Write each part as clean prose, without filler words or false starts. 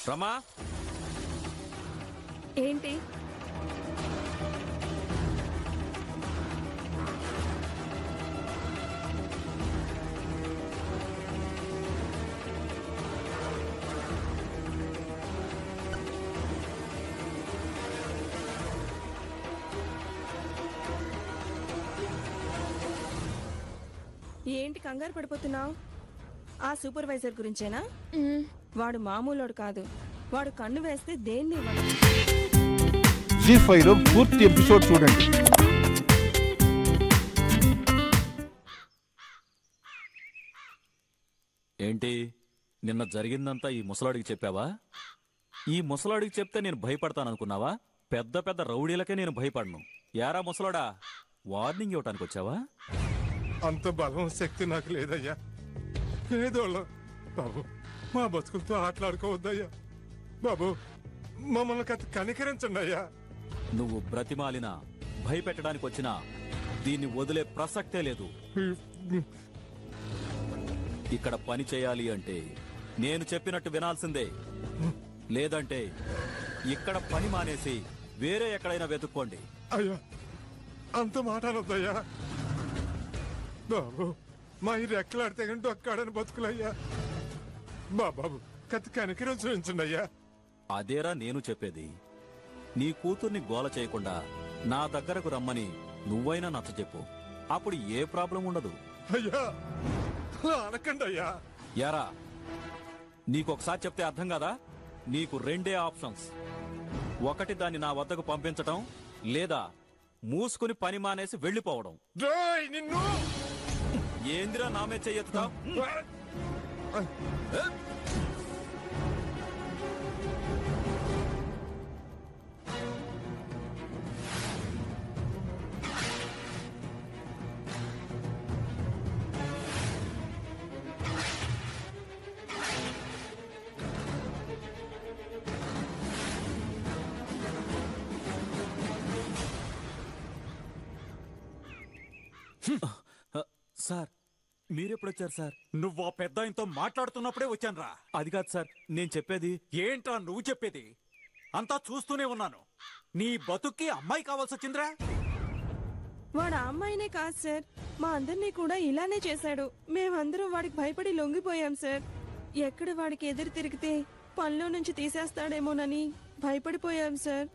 రమా, ఏంటి? ఏంటి కంగారు పడిపోతున్నావు? ఆ సూపర్వైజర్ గురించేనా? వాడు మామూలోడు కాదు. వాడు కన్ను వేస్తే దేన్ని జీ5 లో పూర్తి ఎపిసోడ్ చూడండి. ఏంటి నిన్న జరిగిందంతా ఈ ముసలాడికి చెప్పావా? ఈ ముసలాడికి చెప్తే నేను భయపడతాననుకున్నావా? పెద్ద పెద్ద రౌడీలకే నేను భయపడను. యారా ముసలాడా, వార్నింగ్ ఇవ్వటానికి వచ్చావా? అంత బలం శక్తి నాకు లేదయ్యా. ఏదోళ్ళం బాబు, మా బతుకులతో ఆటలాడుకోవద్దయ్యా. బాబు, మమ్మల్ని కనికరించండి అయ్యా. నువ్వు బ్రతిమాలినా భయపెట్టడానికి వచ్చినా దీన్ని వదిలే ప్రసక్తే లేదు. ఇక్కడ పని చేయాలి అంటే నేను చెప్పినట్టు వినాల్సిందే. లేదంటే ఇక్కడ పని మానేసి వేరే ఎక్కడైనా వెతుక్కోండి. అయ్యా, అంత మాటలొద్దయ్యా. బాబు, మా ఈ రెక్కలాడితే గంటూ అక్కడని బతుకులయ్యా. బాబు, కనికరించండి అయ్యా. అదేరా నేను చెప్పేది. నీ కూతుర్ని గోల చేయకుండా నా దగ్గరకు రమ్మని నువ్వైనా నచ్చచెప్పు. అప్పుడు ఏ ప్రాబ్లం ఉండదు. అయ్యా, అనకండి అయ్యా. యారా, నీకొకసారి చెప్తే అర్థం కదా? నీకు రెండే ఆప్షన్స్. ఒకటి, దాన్ని నా వద్దకు పంపించటం, లేదా మూసుకుని పని మానేసి వెళ్లిపోవడం. నిన్ను ఏందిరా నామే చెయ్యొద్దా? Sir, మీరెప్పుడొచ్చారు sir? నువ్వు ఆ పెద్ద ఆయనతో మాట్లాడుతున్నప్పుడే వచ్చాను రా. అది కాదు సార్, నేను చెప్పేది. ఏంట్రా నువ్వు చెప్పేది? అంతా చూస్తూనే ఉన్నాను. నీ బతుక్కి అమ్మాయి కావాల్సి వచ్చిందిరా. వాడు ఆ అమ్మాయినే కాదు సార్, మా అందరినీ కూడా ఇలానే చేశాడు. మేమందరం వాడికి భయపడి లొంగిపోయాం సార్. ఎక్కడ వాడికి ఎదురు తిరిగితే పనిలో నుంచి తీసేస్తాడేమోనని భయపడిపోయాం సార్.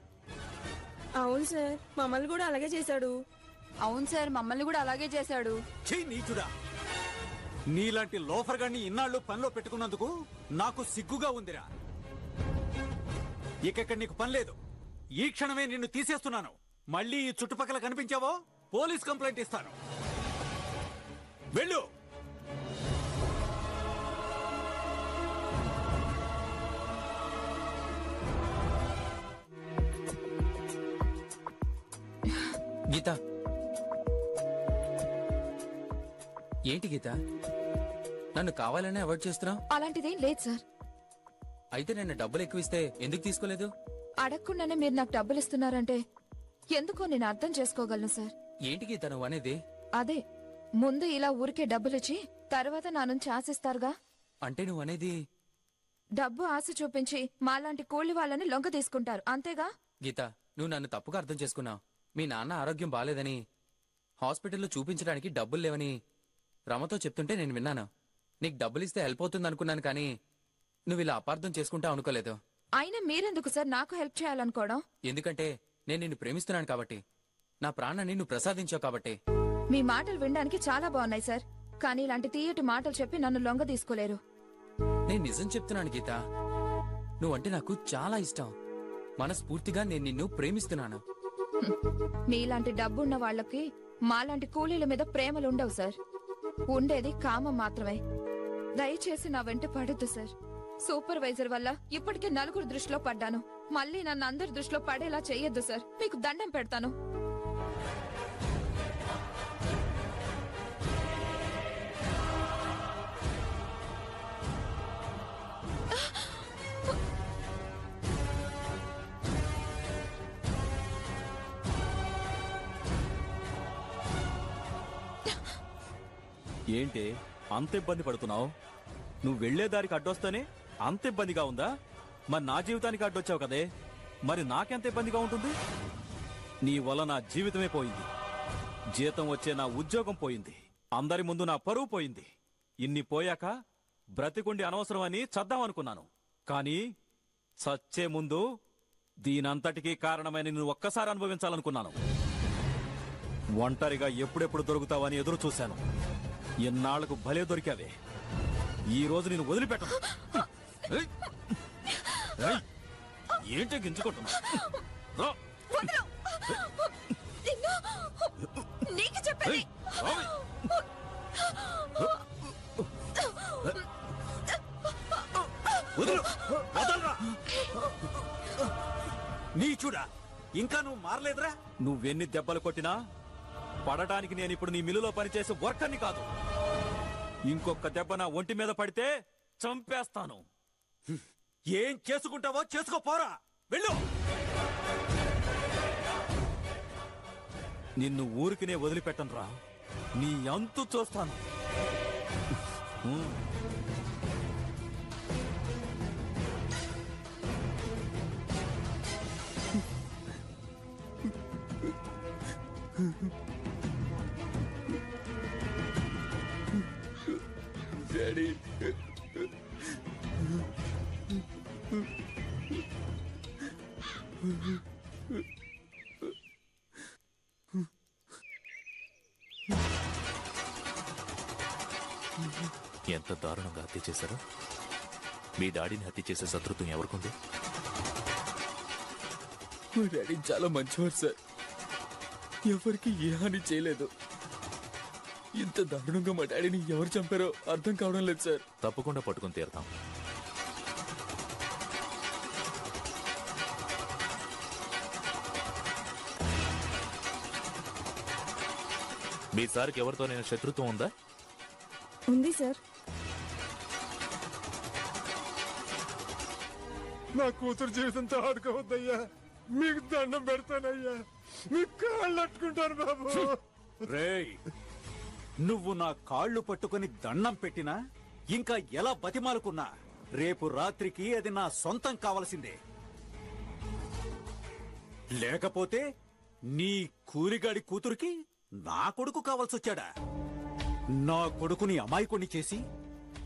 అవును సార్, మమ్మల్ని కూడా అలాగే చేశాడు. అవును సార్, మమ్మల్ని కూడా అలాగే చేశాడు. ఛీ నీచుడా, నీలాంటి లోఫర్ గాన్ని ఇన్నాళ్ళు పనిలో పెట్టుకున్నందుకు నాకు సిగ్గుగా ఉందిరా. ఇక నీకు పని లేదు. ఈ క్షణమే నిన్ను తీసేస్తున్నాను. మళ్ళీ ఈ చుట్టుపక్కల కనిపించావో పోలీస్ కంప్లైంట్ ఇస్తాను. వెళ్ళు. గీత, ఏంటి గీత, నన్ను కావాలనే అవాయిడ్ చేస్తున్నావు? అలాంటిదేం లేదు సార్. అయితే నేను డబ్బులు ఎక్కువ ఇస్తే ఎందుకు తీసుకోలేదు? అడగకుండానే మీరు నాకు డబ్బులు ఇస్తున్నారంటే ఎందుకో నేను అర్థం చేసుకోగలను సార్. ఏంటి గీత నువ్వు అనేది? అదే, ముందు ఇలా ఊరికే డబ్బులిచ్చి తర్వాత నా నుంచి ఆశిస్తారుగా. అంటే నువ్వు అనేది? డబ్బు ఆశ చూపించి మాలాంటి కూలి వాళ్ళని లొంగ తీసుకుంటారు, అంతేగా? గీత, నువ్వు నన్ను తప్పుగా అర్థం చేసుకున్నావు. మీ నాన్న ఆరోగ్యం బాలేదని, హాస్పిటల్లో చూపించడానికి డబ్బులు లేవని రమతో చెప్తుంటే నేను విన్నాను. నీకు డబ్బులిస్తే హెల్ప్ అవుతుంది అనుకున్నాను, కానీ నువ్వు ఇలా అపార్థం చేసుకుంటావు అనుకోలేదు. అయినా మీరెందుకు సార్ నాకు హెల్ప్ చేయాలనుకోవడం? ఎందుకంటే నేను నిన్ను ప్రేమిస్తున్నాను కాబట్టి, నా ప్రాణాన్ని నువ్వు ప్రసాదించావు కాబట్టి. మీ మాటలు వినడానికి చాలా బాగున్నాయి సార్, కానీ ఇలాంటి తీయటి మాటలు చెప్పి నన్ను లొంగ తీసుకోలేరు. నేను నిజం చెప్తున్నాను గీత, నువ్వంటే నాకు చాలా ఇష్టం. మనస్ఫూర్తిగా నేను నిన్ను ప్రేమిస్తున్నాను. మీలాంటి డబ్బున్న వాళ్ళకి మాలాంటి కూలీల మీద ప్రేమలు ఉండవు సార్. ఉండేది కామం మాత్రమే. దయచేసి నా వెంట పడొద్దు సార్. సూపర్వైజర్ వల్ల ఇప్పటికే నలుగురు దృష్టిలో పడ్డాను. మళ్ళీ నన్ను అందరి దృష్టిలో పడేలా చెయ్యొద్దు సార్. మీకు దండం పెడతాను. ఏంటి అంత ఇబ్బంది పడుతున్నావు? నువ్వు వెళ్లే దారికి అడ్డొస్తేనే అంత ఇబ్బందిగా ఉందా? మరి నా జీవితానికి అడ్డొచ్చావు కదే, మరి నాకెంత ఇబ్బందిగా ఉంటుంది? నీ వల్ల నా జీవితమే పోయింది. జీతం వచ్చే నా ఉద్యోగం పోయింది. అందరి ముందు నా పరువు పోయింది. ఇన్ని పోయాక బ్రతికుండి అనవసరమని చద్దామనుకున్నాను. కానీ సచ్చే ముందు దీనంతటికీ కారణమైన నువ్వు ఒక్కసారి అనుభవించాలనుకున్నాను. ఒంటరిగా ఎప్పుడెప్పుడు దొరుకుతావని ఎదురు చూశాను. ఎన్నాళ్లకు భలే దొరికావే. ఈ రోజు నేను వదిలిపెట్టను. ఏయ్! ఏయ్! ఏంటి గింజుకుంటున్నా? నీకు చెప్పేది. నీచుడా, ఇంకా నువ్వు మారలేదురా? నువ్వెన్ని దెబ్బలు కొట్టినా పడటానికి నేను ఇప్పుడు నీ మిల్లులో పనిచేసే వర్కర్ని కాదు. ఇంకొక దెబ్బ నా ఒంటి మీద పడితే చంపేస్తాను. ఏం చేసుకుంటావో చేసుకోపోరా, వెళ్ళు. నిన్ను ఊరికినే వదిలిపెట్టనురా. నీ అంతు చూస్తాను. డాడీ, ఎంత దారుణంగా హత్య చేశారు? మీ డాడీని హత్య చేసే శత్రుత్వం ఎవరికుంది? మా డాడీ చాలా మంచివారు సార్. ఎవరికి ఏ హాని చేయలేదు. ఇంత దారుణంగా మా డాడీని ఎవరు చంపారో అర్థం కావడం లేదు సార్. తప్పకుండా పట్టుకుని తీరుతాం. మీ సార్కి ఎవరితోనైనా శత్రుత్వం ఉందా? ఉంది సార్. నా కూతురు జీవితంతో ఆడుకోవద్దయ్యా. మీకు దండం పెడతానయ్యా. మీకు కాళ్ళు అట్టుకుంటాను బాబు. రేయ్, నువ్వు నా కాళ్ళు పట్టుకుని దండం పెట్టినా, ఇంకా ఎలా బతిమాలుకున్నా, రేపు రాత్రికి అది నా సొంతం కావలసిందే. లేకపోతే నీ కూలిగాడి కూతురికి నా కొడుకు కావాల్సొచ్చాడా? నా కొడుకుని అమాయకుణ్ణి చేసి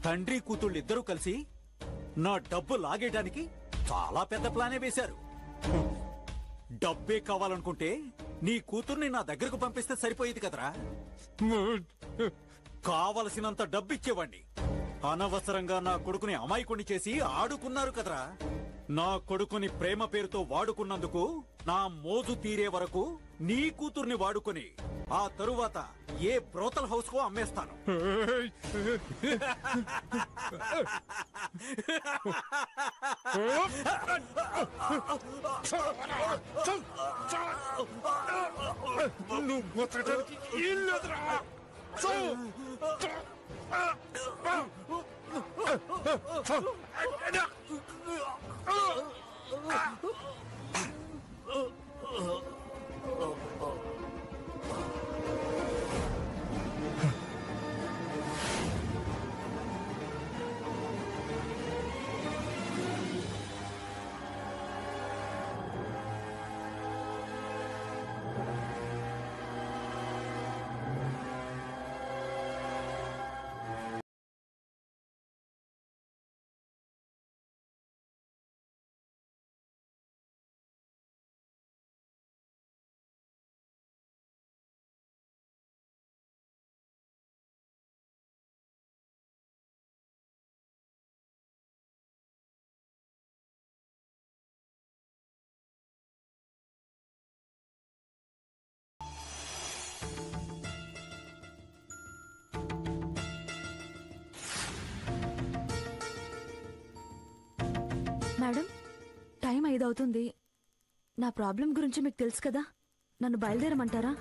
తండ్రి కూతుళ్ళిద్దరూ కలిసి నా డబ్బు లాగేయడానికి చాలా పెద్ద ప్లానే వేశారు. డబ్బే కావాలనుకుంటే నీ కూతుర్ని నా దగ్గరకు పంపిస్తే సరిపోయేది కదరా. కావలసినంత డబ్బిచ్చేవాణ్ణి. అనవసరంగా నా కొడుకుని అమాయకుణ్ణి చేసి ఆడుకున్నారు కదరా. నా కొడుకుని ప్రేమ పేరుతో వాడుకున్నందుకు నా మోజు తీరే వరకు నీ కూతుర్ని వాడుకొని ఆ తరువాత ఏ బ్రోతల్ హౌస్ కో అమ్మేస్తాను. నువ్వు బతకడానికి ఇల్లురా. మేడం, టైం 5 అవుతుంది. నా ప్రాబ్లం గురించి మీకు తెలుసు కదా, నన్ను బయలుదేరమంటారా?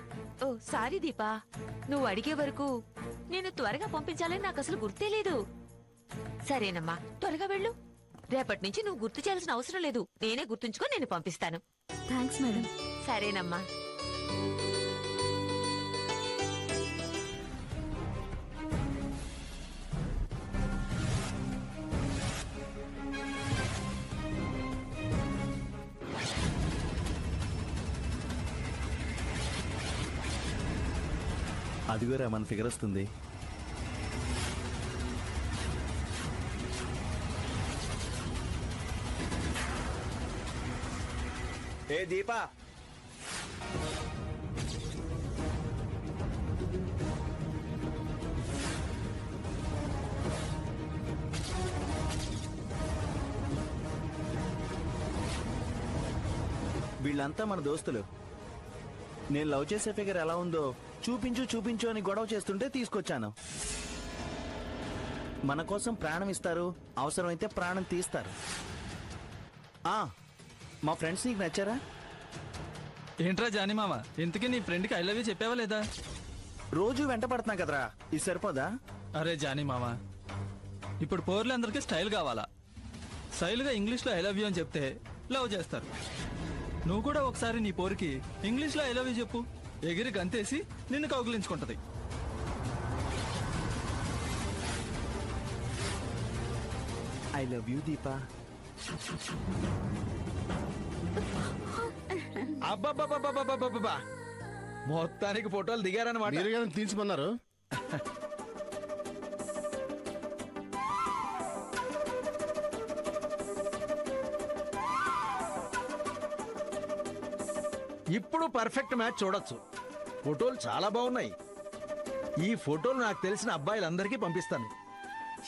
ఓ సారీ దీపా, నువ్వు అడిగే వరకు నేను త్వరగా పంపించాలని నాకు అసలు గుర్తే లేదు. సరేనమ్మా, త్వరగా వెళ్ళు. రేపటి నుంచి నువ్వు గుర్తు చేయాల్సిన అవసరం లేదు, నేనే గుర్తుంచుకొని నేను పంపిస్తాను. Thanks madam. సరేనమ్మా. అదిగోరా మన ఫిగర్ వస్తుంది. ఏ దీపా, వీళ్ళంతా మన దోస్తులు. నేను లవ్ చేసే ఫిగర్ ఎలా ఉందో చూపించు చూపించు అని గొడవ చేస్తుంటే తీసుకొచ్చాను. మన కోసం ప్రాణం ఇస్తారు, అవసరమైతే ప్రాణం తీస్తారు. మా ఫ్రెండ్స్ నీకు నచ్చారా? ఏంట్రా జానీ మామ, ఇంతకీ నీ ఫ్రెండ్కి ఐ లవ్ యూ చెప్పావా లేదా? రోజు వెంట పడుతున్నా కదరా, ఇది సరిపోదా? అరే జానీ మామ, ఇప్పుడు పోర్లందరికీ స్టైల్ కావాలా? స్టైల్గా ఇంగ్లీష్లో ఐ లవ్ యూ అని చెప్తే లవ్ చేస్తారు. నువ్వు కూడా ఒకసారి నీ పోరికి ఇంగ్లీష్లో ఐ లవ్ యూ చెప్పు, ఎగిరి గంతేసి నిన్ను కౌగిలించుకుంటది. I love you Deepa. అబ్బా, మొత్తానికి ఫోటోలు దిగారన్నమాట. తీసుకున్నారు. ఇప్పుడు పర్ఫెక్ట్ మ్యాచ్ చూడొచ్చు. ఫోటోలు చాలా బాగున్నాయి. ఈ ఫోటోలు నాకు తెలిసిన అబ్బాయిలందరికీ పంపిస్తాను.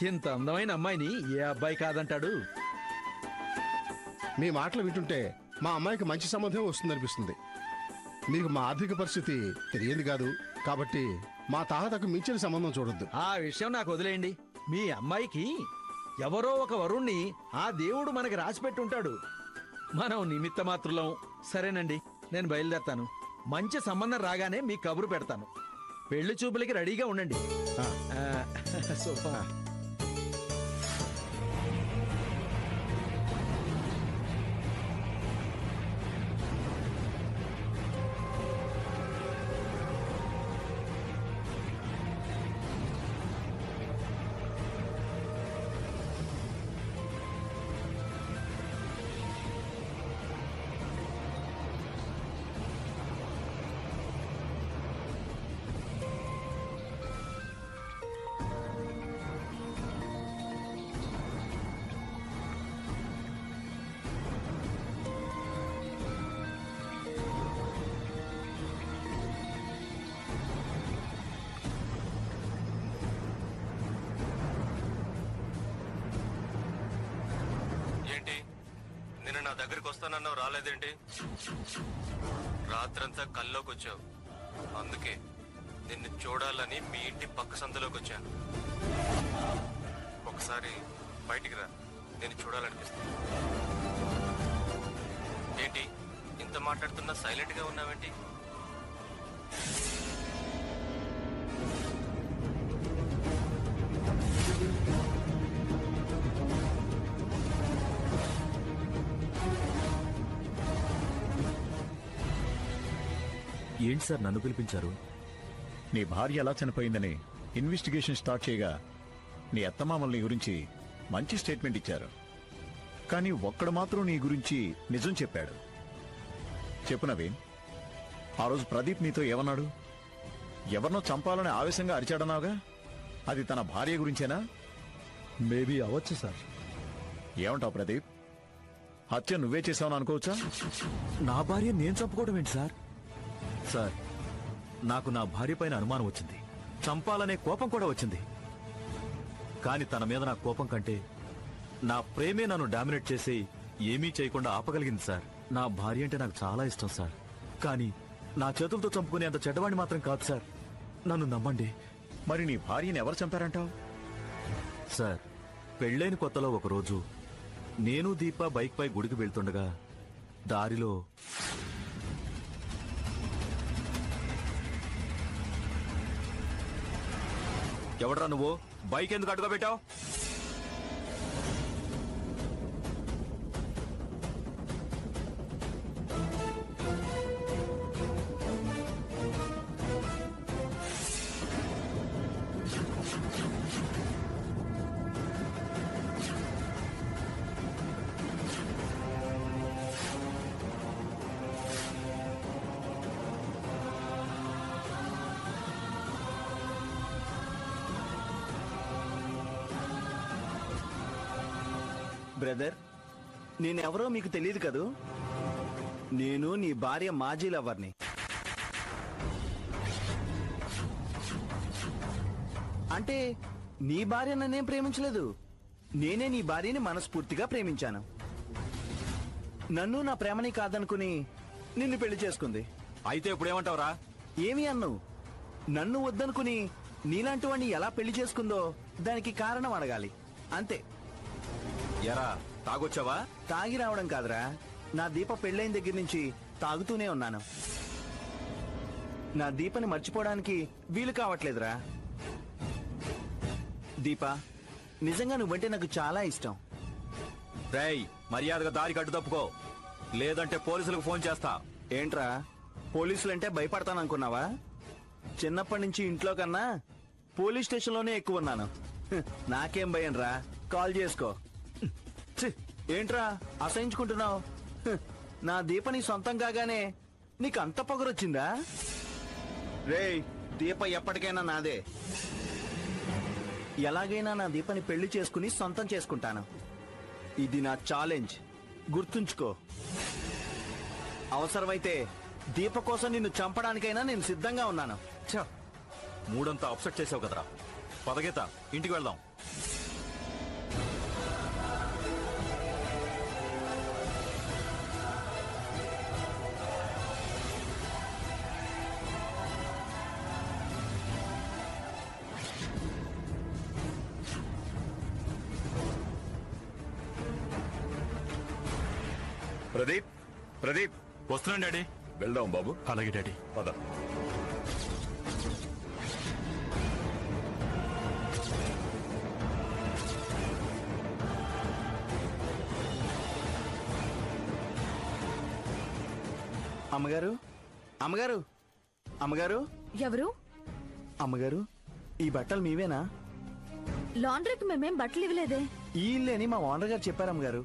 ఇంత అందమైన అమ్మాయిని ఏ అబ్బాయి కాదంటాడు? మీ మాటలు వింటుంటే మా అమ్మాయికి మంచి సంబంధం వస్తుందనిపిస్తుంది. మీకు మా ఆర్థిక పరిస్థితి తెలియదు కాదు కాబట్టి మా తాహతకు మించిన సంబంధం చూడొద్దు. ఆ విషయం నాకు వదిలేయండి. మీ అమ్మాయికి ఎవరో ఒక వరుణ్ణి ఆ దేవుడు మనకి రాసిపెట్టి ఉంటాడు. మనం నిమిత్త మాత్రులం. సరేనండి, నేను బయలుదేరతాను. మంచి సంబంధం రాగానే మీ కబురు పెడతాను. పెళ్లి చూపులకి రెడీగా ఉండండి. సోఫా. ఏంటి నిన్న నా దగ్గరికి వస్తానన్నావు, రాలేదేంటి? రాత్రంతా కల్లోకి వచ్చావు, అందుకే నిన్ను చూడాలని మీ ఇంటి పక్క సందులోకి వచ్చాను. ఒకసారి బయటికి రా, నేను చూడాలనిపిస్తుంది. ఏంటి ఇంత మాట్లాడుతున్నా సైలెంట్ గా ఉన్నావేంటి? ఏంటి సార్ నన్ను పిలిపించారు? నీ భార్య ఎలా చనిపోయిందని ఇన్వెస్టిగేషన్ స్టార్ట్ చేయగా నీ అత్తమామల్ని గురించి మంచి స్టేట్మెంట్ ఇచ్చారు. కానీ ఒక్కడు మాత్రం నీ గురించి నిజం చెప్పాడు. చెప్పు నవీన్, ఆ రోజు ప్రదీప్ నీతో ఏమన్నాడు? ఎవరినో చంపాలని ఆవేశంగా అరిచాడన్నావుగా, అది తన భార్య గురించేనా? మేబీ అవ్వచ్చు సార్. ఏమంటావు ప్రదీప్? హత్య నువ్వే చేసావని అనుకోవచ్చా? నా భార్య నేను చంపుకోవడం ఏంటి సార్? సార్, నాకు నా భార్య పైన అనుమానం వచ్చింది, చంపాలనే కోపం కూడా వచ్చింది. కానీ తన మీద నా కోపం కంటే నా ప్రేమే నన్ను డామినేట్ చేసి ఏమీ చేయకుండా ఆపగలిగింది సార్. నా భార్య అంటే నాకు చాలా ఇష్టం సార్, కానీ నా చేతులతో చంపుకునే అంత చెడ్డవాణ్ణి మాత్రం కాదు సార్. నన్ను నమ్మండి. మరి నీ భార్యని ఎవరు చంపారంటావు? సార్, పెళ్ళైన కొత్తలో ఒకరోజు నేను దీప బైక్ పై గుడికి వెళ్తుండగా దారిలో ఎవడ్రా నువ్వు? బైక్ ఎందుకు అడ్డుగా పెట్టావు? బ్రదర్, నేనెవరో మీకు తెలియదు కదూ. నేను నీ భార్య మాజీ లవర్ని. అంటే నీ భార్య నన్నేం ప్రేమించలేదు, నేనే నీ భార్యని మనస్ఫూర్తిగా ప్రేమించాను. నన్ను నా ప్రేమని కాదనుకుని నిన్ను పెళ్లి చేసుకుంది. అయితే ఇప్పుడు ఏమంటావురా? ఏమి అన్ను? నన్ను వద్దనుకుని నీలాంటి వాణ్ణి ఎలా పెళ్లి చేసుకుందో దానికి కారణం అడగాలి, అంతే. ఎరా తాగొచ్చావా? తాగి రావడం కాదురా, నా దీప పెళ్ళైన దగ్గర నుంచి తాగుతూనే ఉన్నాను. నా దీపని మర్చిపోవడానికి వీలు కావట్లేదురా. దీప, నిజంగా నువ్వంటే నాకు చాలా ఇష్టం. రేయ్, మర్యాదగా దారి కట్టు తప్పుకో, లేదంటే పోలీసులకు ఫోన్ చేస్తా. ఏంట్రా, పోలీసులంటే భయపడతాననుకున్నావా? చిన్నప్పటి నుంచి ఇంట్లో కన్నా పోలీస్ స్టేషన్లోనే ఎక్కువ ఉన్నాను. నాకేం భయం రా, కాల్ చేసుకో. ఏంట్రా అసహించుకుంటున్నావు? నా దీపని సొంతం కాగానే నీకు అంత పొగరొచ్చిందా? రేయ్, దీప ఎప్పటికైనా నాదే. ఎలాగైనా నా దీపని పెళ్లి చేసుకుని సొంతం చేసుకుంటాను. ఇది నా ఛాలెంజ్, గుర్తుంచుకో. అవసరమైతే దీప కోసం నిన్ను చంపడానికైనా నేను సిద్ధంగా ఉన్నాను. మూడంతా అప్సెట్ చేసావు కదరా. పదగీత, ఇంటికి వెళ్దాం. ప్రదీప్, ప్రదీప్, వస్తున్నాను డాడీ. వెళ్దాం బాబు. అలాగే డాడీ. పద. అమ్మగారు, అమ్మగారు, అమ్మగారు. ఎవరు? అమ్మగారు, ఈ బట్టలు మీవేనా? లాండ్రీకి మేమేం బట్టలు ఇవ్వలేదే. ఈ ఇల్లే అని మా ఓనర్ గారు చెప్పారు అమ్మగారు.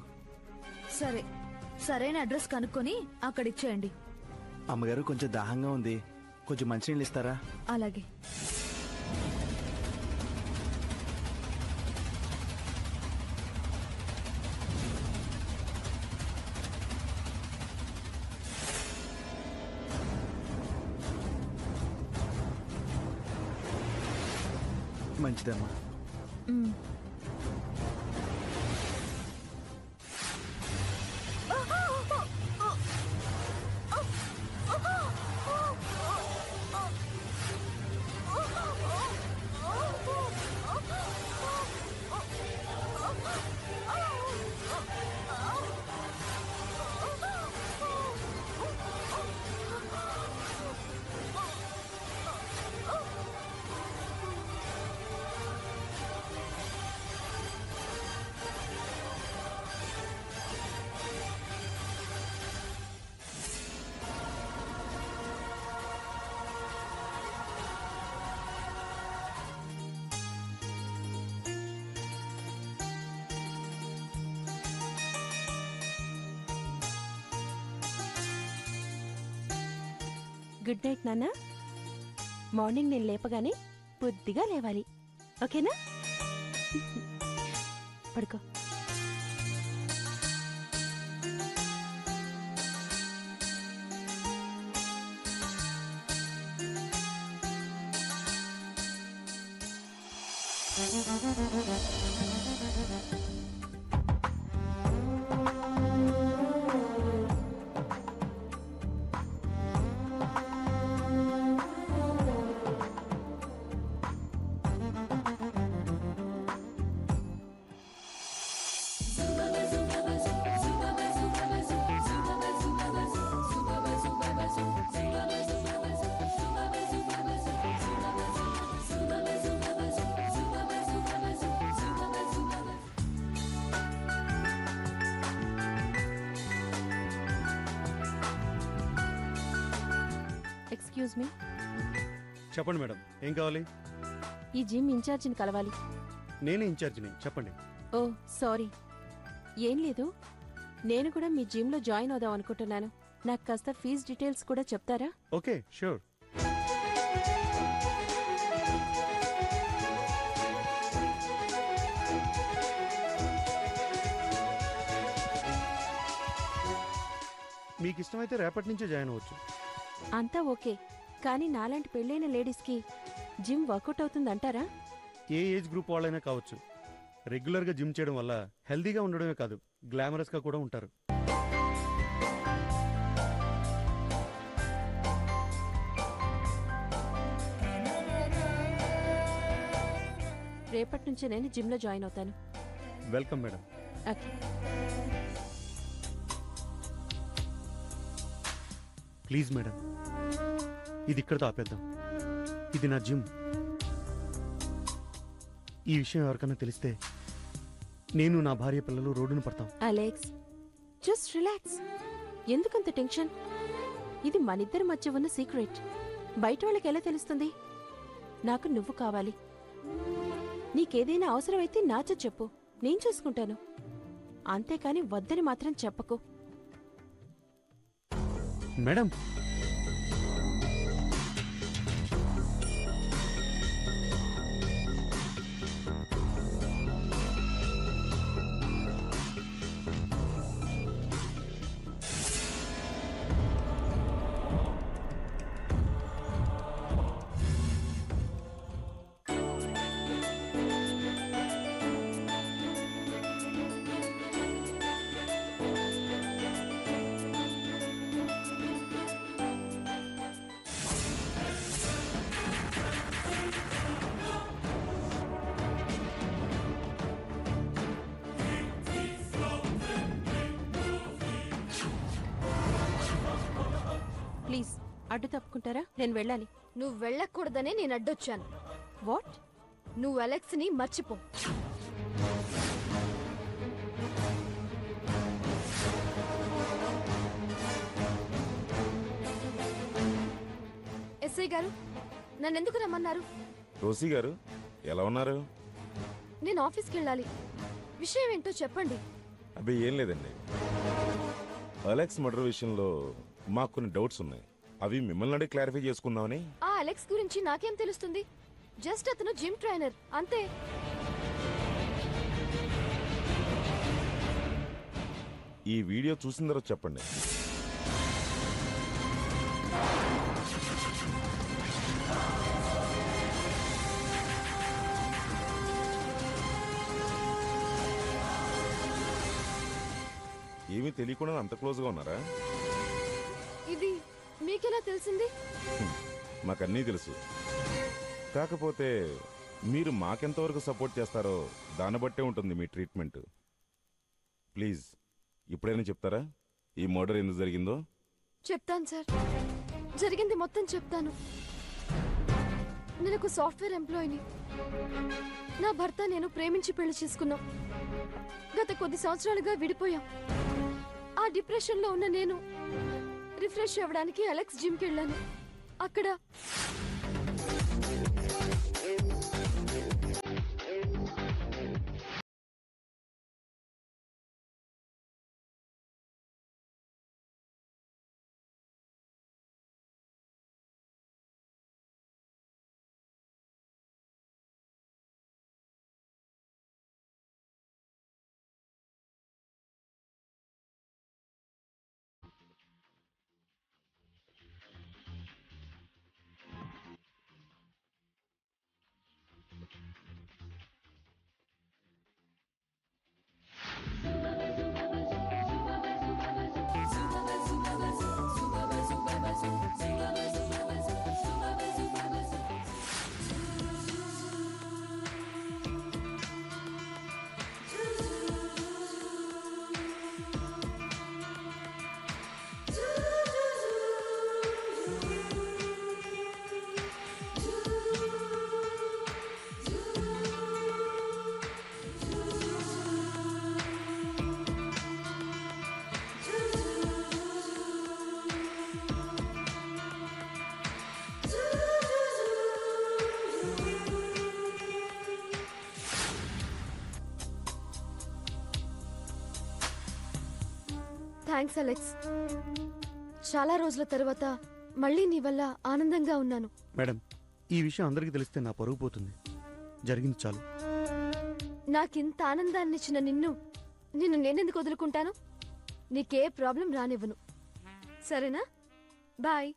సరే, సరైన అడ్రస్ కనుక్కొని అక్కడ ఇచ్చేయండి. అమ్మగారు, కొంచెం దాహంగా ఉంది, కొంచెం మంచినీళ్ళు ఇస్తారా? అలాగే. మంచిదమ్మా. గుడ్ నైట్ నాన్న. మార్నింగ్ నేను లేపగానే బుద్ధిగా లేవాలి, ఓకేనా? పడుకో. Zumba, zumba, ఎక్స్క్యూజ్ మీ, చెప్పండి మేడం, ఏం కావాలి? ఈ జిమ్ ఇన్ఛార్జిని కలవాలి. నేనే ఇన్ఛార్జిని, చెప్పండి. ఓ సారీ, ఏం లేదు, నేను కూడా మీ జిమ్లో జాయిన్ అవుదాం అనుకుంటున్నాను. నాకు కాస్త ఫీజ్ డీటెయిల్స్ కూడా చెప్తారా? Okay, sure. మీకు ఇష్టమైతే రేపటి నుంచే జాయిన్ అవ్వచ్చు. అంతా ఓకే, కానీ నాలాంటి పెళ్ళైన లేడీస్కి జిమ్ వర్కౌట్ అవుతుందంటారా? ఏ ఏజ్ గ్రూప్ వాళ్ళైనా కావచ్చు. రెగ్యులర్గా జిమ్ చేయడం వల్ల హెల్దీగా ఉండడమే కాదు, గ్లామరస్గా కూడా ఉంటారు. రేపటి నుంచే నేను జిమ్లో జాయిన్ అవుతాను. Welcome madam. Okay. Please madam, ఇది ఇక్కడితో ఆపేద్దాం. ఇది నా జిమ్. ఈ విషయం ఎవరికైనా తెలిస్తే నేను నా భార్య పిల్లలు రోడ్డును పడతాం. Alex, just relax. ఎందుకంత టెన్షన్? ఇది మనిద్దరి మధ్య ఉన్న సీక్రెట్. బయట వాళ్ళకి ఎలా తెలుస్తుంది? నాకు నువ్వు కావాలి. నీకేదైనా అవసరమైతే నాతో చెప్పు, నేను చూసుకుంటాను. అంతేకాని వద్దని మాత్రం చెప్పకు. మేడం, ప్లీజ్ అడ్డు తప్పుకుంటారా? నేను వెళ్ళాలి. నువ్వు వెళ్ళకూడదనే నేను అడ్డొచ్చాను. వాట్? నువ్వు అలెక్స్ ని మర్చిపో. ఎస్ఐ గారు, నన్నెందుకు రమ్మన్నారు? రోసీ గారు, ఎలా ఉన్నారు? నేను ఆఫీస్కి వెళ్ళాలి. విషయం ఏంటో చెప్పండి. అబ్బే ఏం లేదండి, అలెక్స్ మర్డర్ విషయంలో మాకు కొన్ని డౌట్స్ ఉన్నాయి. అవి మిమ్మల్ని అడిగి క్లారిఫై చేసుకుందామని. ఆ అలెక్స్ గురించి నాకేం తెలుస్తుంది? జస్ట్ అతను జిమ్ ట్రైనర్ అంతే. ఈ వీడియో చూసిన తర్వాత చెప్పండి. ఏమీ తెలియకుండా అంత క్లోజ్గా ఉన్నారా? ఇది మీకెలా తెలిసింది? మాకన్నీ తెలుసు. కాకపోతే మీరు మాకెంతవరకు సపోర్ట్ చేస్తారో దాన్ని బట్టే ఉంటుంది మీ ట్రీట్మెంట్. ప్లీజ్ ఇప్పుడైనా చెప్తారా ఈ మర్డర్ ఎందుకు జరిగిందో? చెప్తాను సార్, జరిగింది మొత్తం చెప్తాను. నేను ఒక సాఫ్ట్వేర్ ఎంప్లాయీని. నా భర్త నేను ప్రేమించి పెళ్లి చేసుకున్నాం. గత కొద్ది సంవత్సరాలుగా విడిపోయాం. ఆ డిప్రెషన్లో ఉన్న నేను రిఫ్రెష్ అవ్వడానికి అలెక్స్ జిమ్కి వెళ్ళాను. అక్కడ థ్యాంక్స్ అలెక్స్. చాలా రోజుల తర్వాత మళ్ళీ నీ వల్ల ఆనందంగా ఉన్నాను. మేడం, ఈ విషయం అందరికీ తెలిస్తే నా పరుగు పోతుంది. జరిగింది చాలు. నాకింత ఆనందాన్నిచ్చిన నిన్ను నేనెందుకు వదులుకుంటాను? నీకే ప్రాబ్లం రానివ్వను. సరేనా? బాయ్.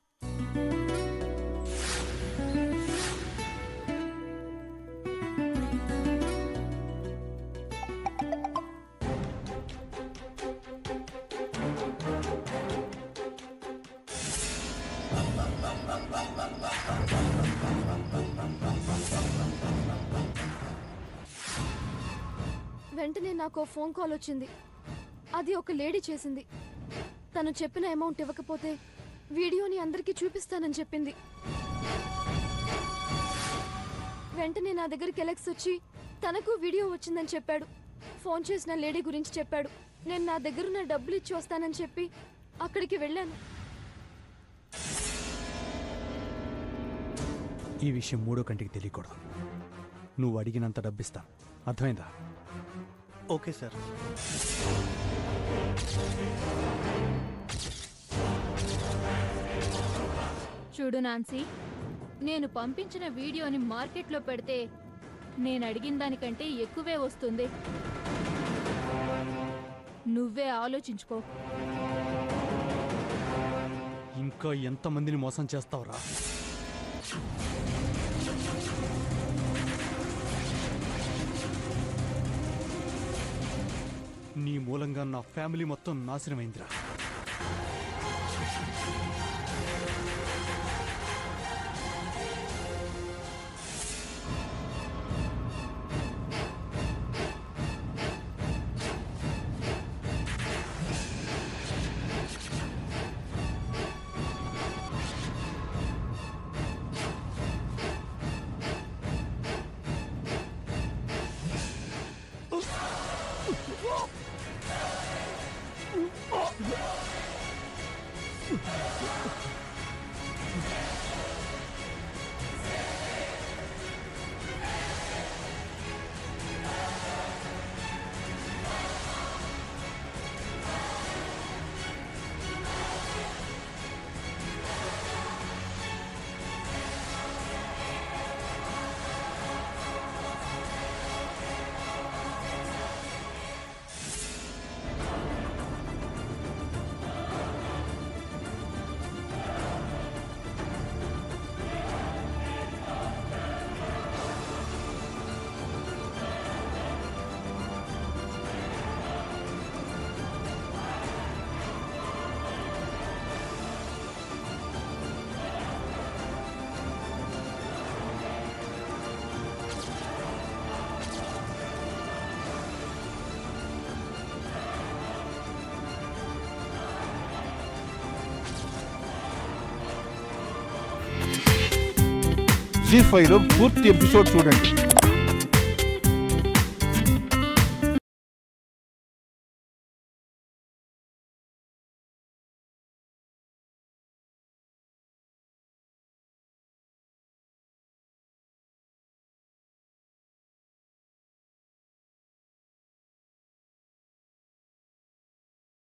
వెంటనే నాకు ఫోన్ కాల్ వచ్చింది. అది ఒక లేడీ చేసింది. తను చెప్పిన అమౌంట్ ఇవ్వకపోతే వీడియోని అందరికీ చూపిస్తానని చెప్పింది. వెంటనే నా దగ్గరికి అలెక్స్ వచ్చి తనకు వీడియో వచ్చిందని చెప్పాడు. ఫోన్ చేసిన లేడీ గురించి చెప్పాడు. నేను నా దగ్గరున్న డబ్బులు ఇచ్చి వస్తానని చెప్పి అక్కడికి వెళ్ళాను. ఈ విషయం మూడో కంటికి తెలియకూడదు. నువ్వు అడిగినంత డబ్బిస్తా. అర్థమైందా? Okay sir. చూడు నాన్సీ, నేను పంపించిన వీడియోని మార్కెట్లో పెడితే నేను అడిగిన దానికంటే ఎక్కువే వస్తుంది. నువ్వే ఆలోచించుకో. ఇంకా ఎంతమందిని మోసం చేస్తావురా? నీ మూలంగా నా ఫ్యామిలీ మొత్తం నాశనమైందిరా. జీ5లో పూర్తి ఎపిసోడ్ చూడండి.